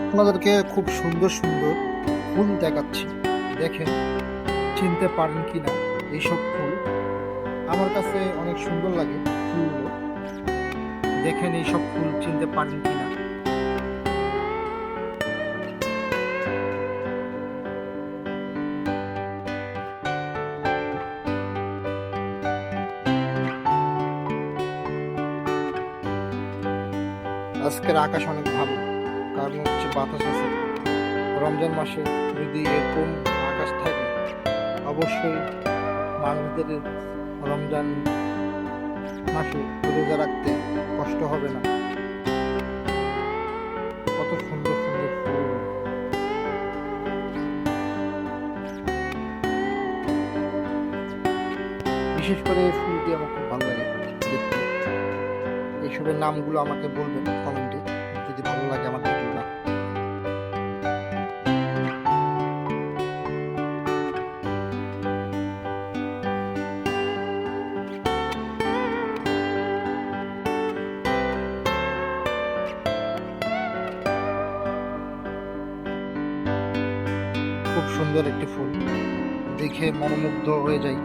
আপনাদেরকে খুব সুন্দর সুন্দর ফুল দেখাচ্ছি, দেখেন চিনতে পারেন কিনা। এইসব ফুল আমার কাছে অনেক সুন্দর লাগে। ফুলগুলো দেখেন, এইসব ফুল চিনতে পারেন কিনা। আজকের আকাশ অনেক ভালো, কারণ হচ্ছে বাতাস আছে। রমজান মাসে যদি এরকম আকাশ থাকে, অবশ্যই মানুষদের রমজান মাসে রোজা রাখতে কষ্ট হবে না। কত সুন্দর সুন্দর ফুল। বিশেষ করে এই ফুলটি আমার খুব ভালো লাগে দেখতে। এইসবের নামগুলো আমাকে বলবেন কমেন্টে, যদি ভালো লাগে আমার ভিডিওটা। খুব সুন্দর একটি ফুল, দেখে মনোমুগ্ধ হয়ে যাই।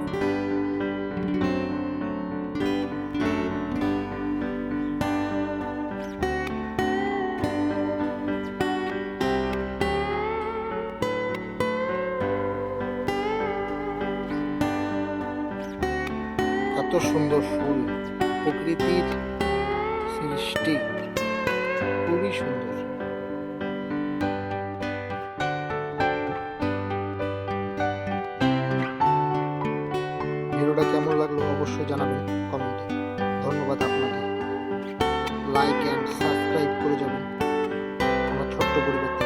এত সুন্দর ফুল, প্রকৃতির সৃষ্টি খুবই সুন্দর। ভিডিওটা কেমন লাগলো অবশ্যই জানাবেন কমেন্টে। ধন্যবাদ আপনাকে। লাইক অ্যান্ড সাবস্ক্রাইব করে যাবেন আমার ছোট্ট পরিবার।